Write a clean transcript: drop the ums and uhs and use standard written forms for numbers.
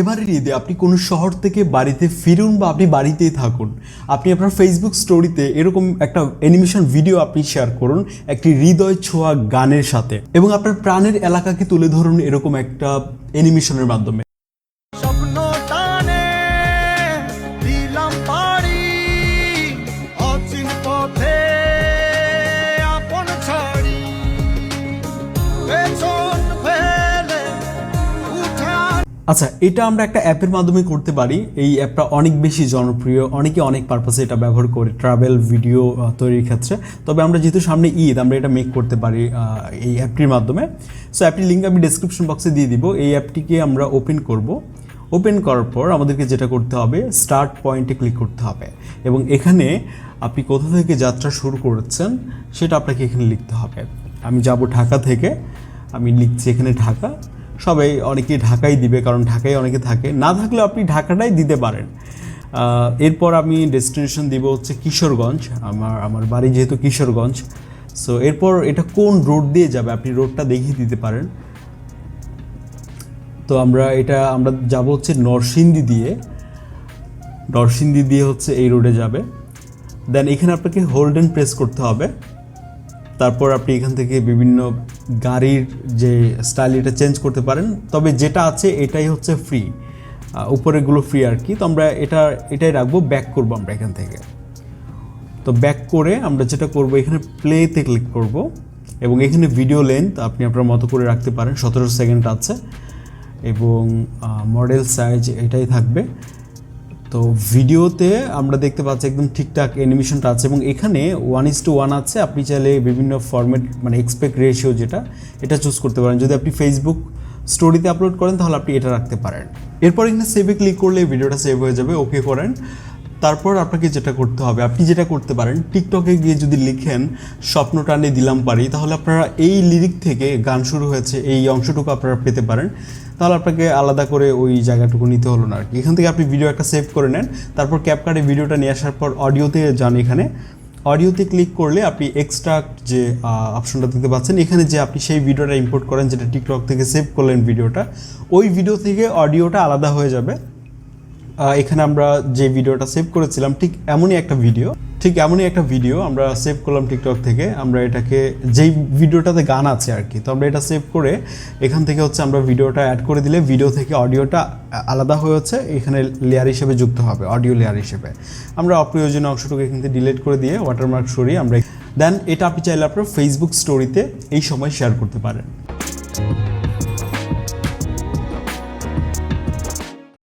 এবারের ঈদে আপনি কোনো শহর থেকে বাড়িতে ফিরুন বা আপনি বাড়িতেই থাকুন, আপনি আপনার ফেসবুক স্টোরিতে এরকম একটা অ্যানিমেশন ভিডিও আপনি শেয়ার করুন একটি হৃদয় ছোঁয়া গানের সাথে, এবং আপনার প্রাণের এলাকাকে তুলে ধরুন এরকম একটা অ্যানিমেশনের মাধ্যমে। আচ্ছা, এটা আমরা একটা অ্যাপের মাধ্যমে করতে পারি। এই অ্যাপটা অনেক বেশি জনপ্রিয়, অনেকে অনেক পারপাসে এটা ব্যবহার করে ট্রাভেল ভিডিও তৈরির ক্ষেত্রে। তবে আমরা যেহেতু সামনে ঈদ, আমরা এটা মেক করতে পারি এই অ্যাপটির মাধ্যমে। সো অ্যাপটির লিঙ্ক আমি ডেসক্রিপশন বক্সে দিয়ে দিব। এই অ্যাপটিকে আমরা ওপেন করব। ওপেন করার পর আমাদেরকে যেটা করতে হবে, স্টার্ট পয়েন্টে ক্লিক করতে হবে, এবং এখানে আপনি কোথা থেকে যাত্রা শুরু করেছেন সেটা আপনাকে এখানে লিখতে হবে। আমি যাব ঢাকা থেকে, আমি লিখছি এখানে ঢাকা। সবাই অনেকেই ঢাকাই দিবে, কারণ ঢাকায় অনেকে থাকে, না থাকলেও আপনি ঢাকাটাই দিতে পারেন। এরপর আমি ডেস্টিনেশন দিব হচ্ছে কিশোরগঞ্জ, আমার বাড়ি যেহেতু কিশোরগঞ্জ। সো এরপর এটা কোন রোড দিয়ে যাবে আপনি রোডটা দেখিয়ে দিতে পারেন। তো আমরা যাব হচ্ছে নরসিংদী দিয়ে হচ্ছে এই রোডে যাবে। দেন এখানে আপনাকে হোল্ড অ্যান্ড প্রেস করতে হবে। তারপর আপনি এখান থেকে বিভিন্ন গাড়ির যে স্টাইল এটা চেঞ্জ করতে পারেন, তবে যেটা আছে এটাই হচ্ছে ফ্রি, উপরেগুলো ফ্রি আর কি। তো আমরা এটাই রাখবো, ব্যাক করবো আমরা এখান থেকে। তো ব্যাক করে আমরা যেটা করব, এখানে প্লেতে ক্লিক করব, এবং এখানে ভিডিও লেন্থ আপনি আপনার মতো করে রাখতে পারেন, 17 সেকেন্ড আছে, এবং মডেল সাইজ এটাই থাকবে। তো ভিডিওতে আমরা দেখতে পাচ্ছি একদম ঠিকঠাক অ্যানিমেশনটা আছে, এবং এখানে 1:1 আছে। আপনি চাইলে বিভিন্ন ফরম্যাট, মানে এক্সপেক্ট রেশিও যেটা, এটা চুজ করতে পারেন। যদি আপনি ফেসবুক স্টোরিতে আপলোড করেন তাহলে আপনি এটা রাখতে পারেন। এরপর এখানে সেভে ক্লিক করলে ভিডিওটা সেভ হয়ে যাবে, ওকে করেন। তারপর আপনাকে যেটা করতে হবে, আপনি যেটা করতে পারেন, টিকটকে গিয়ে যদি লিখেন স্বপ্ন টানে দিলাম পারি, তাহলে আপনারা এই লিরিক থেকে গান শুরু হয়েছে এই অংশটুকু আপনারা পেতে পারেন। তাহলে আপনাকে আলাদা করে ওই জায়গাটুকু নিতে হলো না আর কি। এখান থেকে আপনি ভিডিও একটা সেভ করে নেন, তারপর ক্যাপকাটে ভিডিওটা নিয়ে আসার পর অডিওতে যান। এখানে অডিওতে ক্লিক করলে আপনি এক্সট্রাক্ট যে অপশনটা দেখতে পাচ্ছেন, এখানে যে আপনি সেই ভিডিওটা ইম্পোর্ট করেন যেটা টিকটক থেকে সেভ করলেন ভিডিওটা, ওই ভিডিও থেকে অডিওটা আলাদা হয়ে যাবে। এখানে আমরা যে ভিডিওটা সেভ করেছিলাম ঠিক এমনই একটা ভিডিও আমরা সেভ করলাম টিকটক থেকে। আমরা এটাকে, যেই ভিডিওটাতে গান আছে আর কি, তো আমরা এটা সেভ করে এখান থেকে হচ্ছে আমরা ভিডিওটা অ্যাড করে দিলে ভিডিও থেকে অডিওটা আলাদা হয়ে হচ্ছে এখানে লেয়ার হিসেবে যুক্ত হবে, অডিও লেয়ার হিসেবে। আমরা অপ্রয়োজনীয় অংশটুকু এখান থেকে ডিলিট করে দিয়ে ওয়াটারমার্ক সরিয়ে আমরা দেন এটা আপনি চাইলে আপনার ফেসবুক স্টোরিতে এই সময় শেয়ার করতে পারেন।